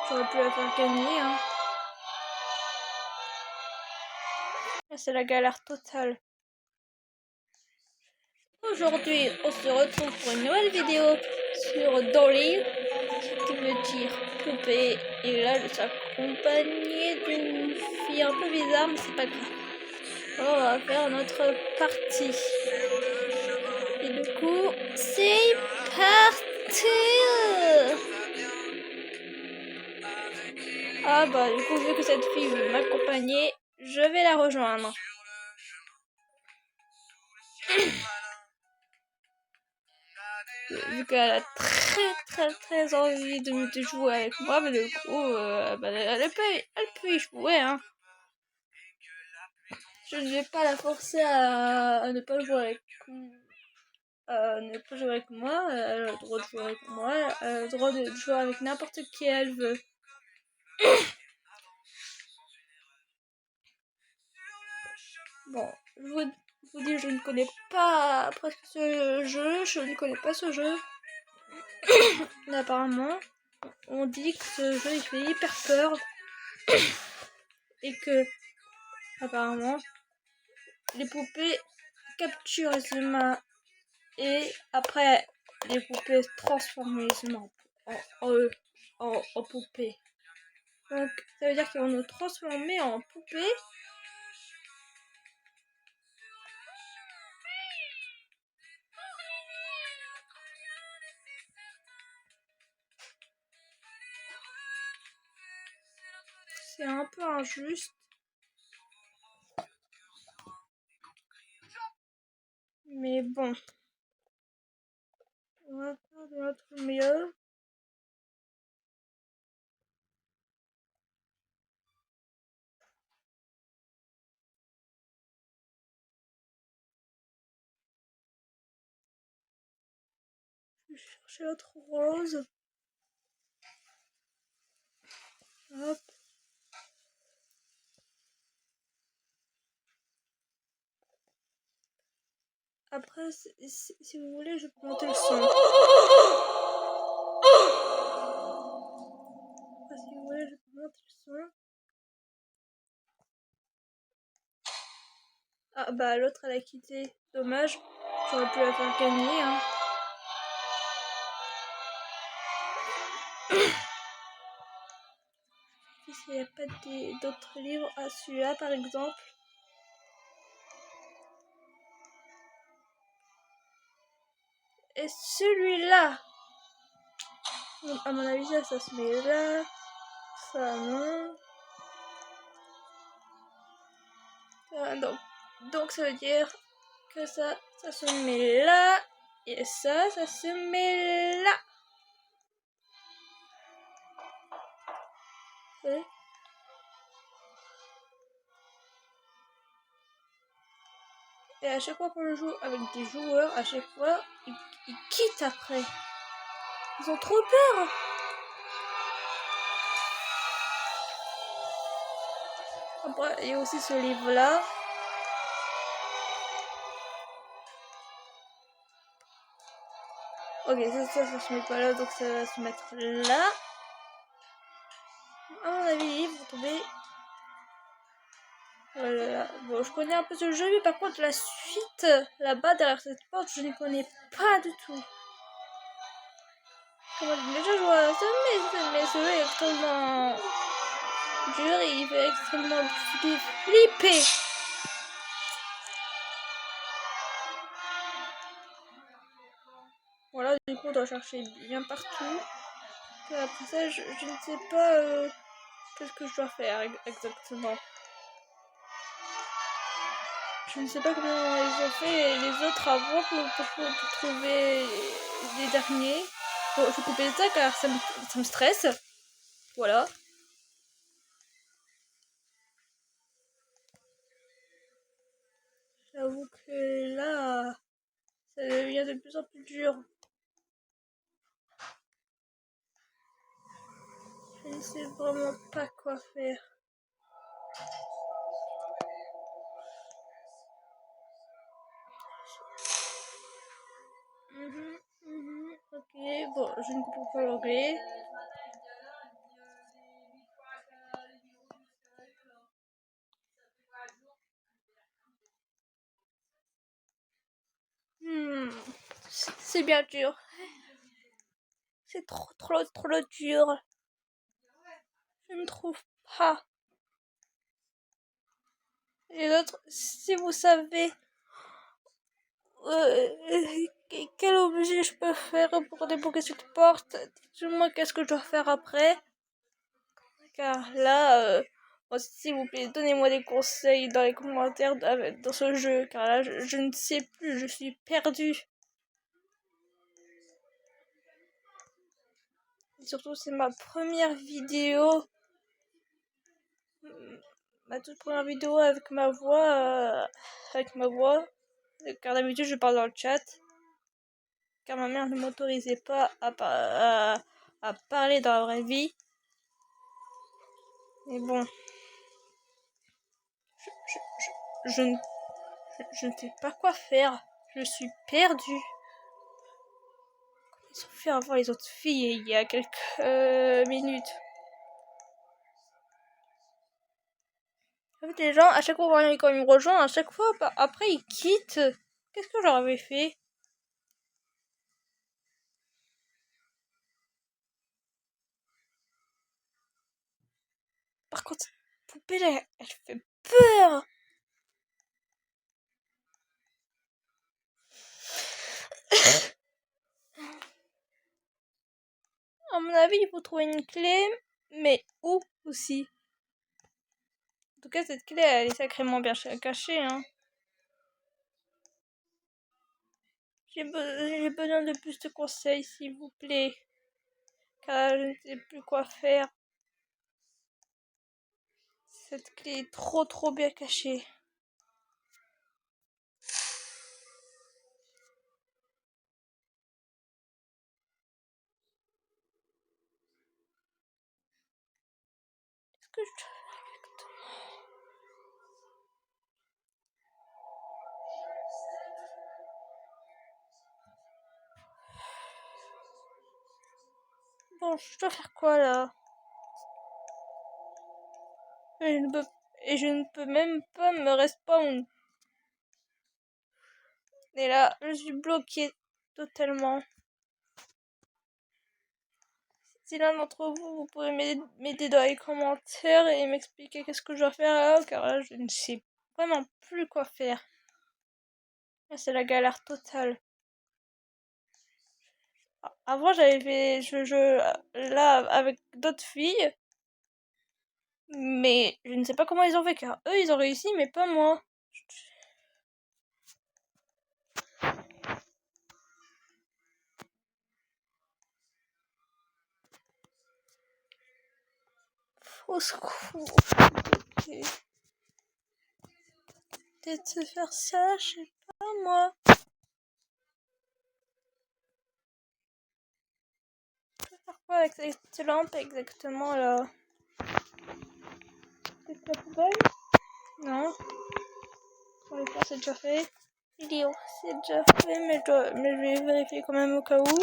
J'aurais pu la faire gagner, hein. Là, c'est la galère totale. Aujourd'hui, on se retrouve pour une nouvelle vidéo sur Dolly, qui veut dire poupée. Et là, je suis accompagnée d'une fille un peu bizarre, mais c'est pas grave. Alors, on va faire notre partie. Et du coup, c'est parti! Ah bah, du coup, vu que cette fille veut m'accompagner, je vais la rejoindre. Vu qu'elle a très envie de jouer avec moi, mais du coup, elle peut y jouer, hein. Je ne vais pas la forcer à ne pas jouer avec ne pas jouer avec moi. Elle a le droit de jouer avec moi, elle a le droit de jouer avec n'importe qui elle veut. Bon, je vous dis, je ne connais pas presque ce jeu, je ne connais pas ce jeu. Mais apparemment, on dit que ce jeu il fait hyper peur et que apparemment les poupées capturent les humains et après les poupées transforment les humains en poupées. Donc ça veut dire qu'ils vont nous transformer en poupées. C'est un peu injuste. Mais bon. On va faire de notre mieux. Je vais chercher l'autre rose. Hop. Après, si vous voulez, je peux monter le son. Après, si vous voulez, je peux monter le son. Ah bah l'autre elle a quitté. Dommage. J'aurais pu la faire gagner, hein. S'il n'y a pas d'autres livres. Ah, celui-là par exemple. Et celui-là. À mon avis, ça se met là. Ça, non. Donc ça veut dire que ça se met là. Et ça se met là. Ouais. Et à chaque fois qu'on joue avec des joueurs, à chaque fois, ils quittent après. Ils ont trop peur. Après, il y a aussi ce livre-là. Ok, ça se met pas là, donc ça va se mettre là. À mon avis, vous trouvez... Voilà. Bon, je connais un peu ce jeu, mais par contre, la suite, là-bas, derrière cette porte, je ne connais pas du tout. Comment j'ai déjà joué à ça, mais ce jeu est extrêmement dur et il fait extrêmement flipper. Voilà, du coup, on doit chercher bien partout. Et après ça, je ne sais pas qu'est-ce que je dois faire exactement. Je ne sais pas comment ils ont fait les autres avant pour trouver les derniers. Bon, je vais couper ça car ça me stresse. Voilà. J'avoue que là, ça devient de plus en plus dur. Je ne sais vraiment pas quoi faire. Ok, bon, je ne comprends pas l'anglais. c'est bien dur. C'est trop dur. Je ne trouve pas. Les autres, si vous savez quel objet je peux faire pour débloquer cette porte, dites-moi qu'est-ce que je dois faire après. Car là, s'il vous plaît, donnez-moi des conseils dans les commentaires dans ce jeu. Car là, je ne sais plus, je suis perdue. Et surtout, c'est ma première vidéo. Ma toute première vidéo avec ma voix. Car d'habitude, je parle dans le chat. Car ma mère ne m'autorisait pas à parler dans la vraie vie. Mais bon. Je ne sais pas quoi faire. Je suis perdue. Ils ont fait avoir les autres filles il y a quelques minutes. En fait, les gens, à chaque fois quand ils me rejoignent, à chaque fois, après ils quittent. Qu'est-ce que j'aurais avais fait? Par contre, cette poupée là, elle fait peur. À mon avis, il faut trouver une clé, mais où aussi? En tout cas, cette clé, elle est sacrément bien cachée, hein. J'ai besoin de plus de conseils, s'il vous plaît. Car je ne sais plus quoi faire. Cette clé est trop bien cachée. Qu'est-ce que je dois faire exactement? Bon, je dois faire quoi là? Et je ne peux même pas me respawn. Et là, je suis bloquée totalement. Si l'un d'entre vous, vous pouvez m'aider dans les commentaires et m'expliquer qu'est-ce que je dois faire là, car là, je ne sais vraiment plus quoi faire. Là, c'est la galère totale. Avant, j'avais fait là avec d'autres filles, mais je ne sais pas comment ils ont fait, car eux, ils ont réussi, mais pas moi. Au secours. Okay. Peut-être se faire ça, je sais pas moi. Je vais faire quoi avec cette lampe exactement là? C'est la poubelle? Non. On va faire, c'est déjà fait. Idiot, c'est déjà fait, mais je vais vérifier quand même au cas où.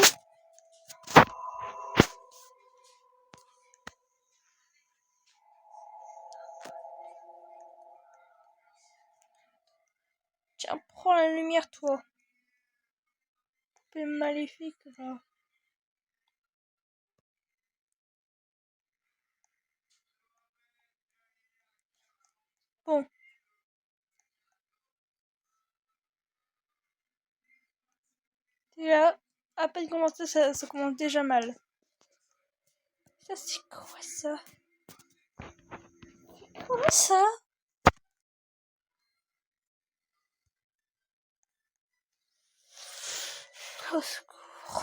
Tiens, prends la lumière, toi. Poupée maléfique, là. Bon. Déjà, à peine commencé, ça commence déjà mal. Ça, c'est quoi ça? Quoi ça? Au secours.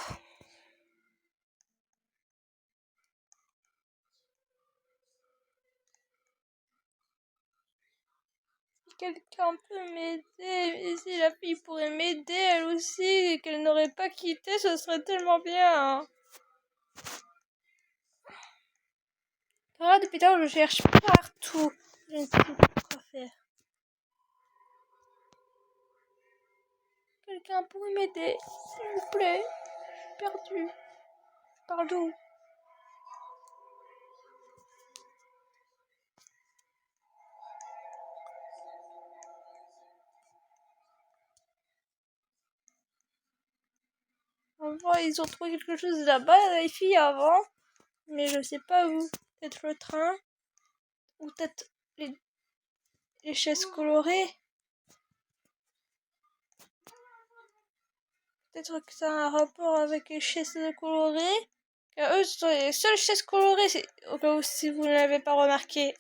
Si quelqu'un peut m'aider, et si la fille pourrait m'aider elle aussi, et qu'elle n'aurait pas quitté, ce serait tellement bien. Hein. Là, depuis tard, je cherche partout. Je ne sais pas quoi faire. Quelqu'un pourrait m'aider, s'il vous plaît. Je suis perdue. Pardon. vois, ils ont trouvé quelque chose là-bas, les filles, avant. Mais je sais pas où. Peut-être le train. Ou peut-être les chaises colorées. Peut-être que ça a un rapport avec les chaises colorées. Car eux, ce sont les seules chaises colorées. Au cas où, si vous ne l'avez pas remarqué.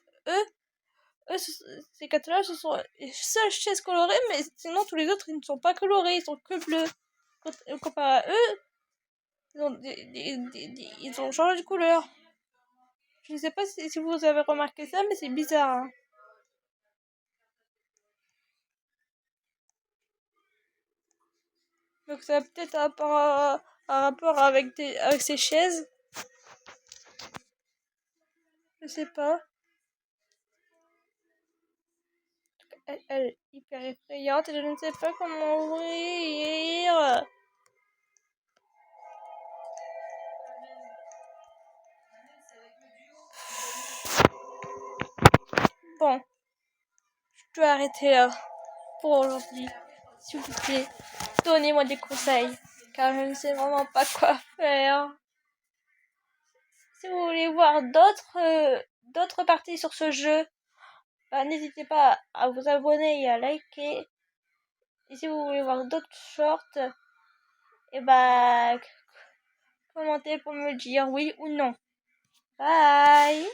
Ces quatre-là, ce sont les seules chaises colorées. Mais sinon, tous les autres, ils ne sont pas colorés. Ils sont que bleus. Comparé à eux, ils ont changé de couleur. Je ne sais pas si vous avez remarqué ça, mais c'est bizarre. Hein. Donc ça a peut-être un rapport avec ces chaises. Je sais pas. Elle est hyper effrayante et je ne sais pas comment ouvrir. Bon, je dois arrêter là pour aujourd'hui. S'il vous plaît, donnez-moi des conseils, car je ne sais vraiment pas quoi faire. Si vous voulez voir d'autres parties sur ce jeu, bah, n'hésitez pas à vous abonner et à liker. Et si vous voulez voir d'autres shorts, et bah commentez pour me dire oui ou non. Bye!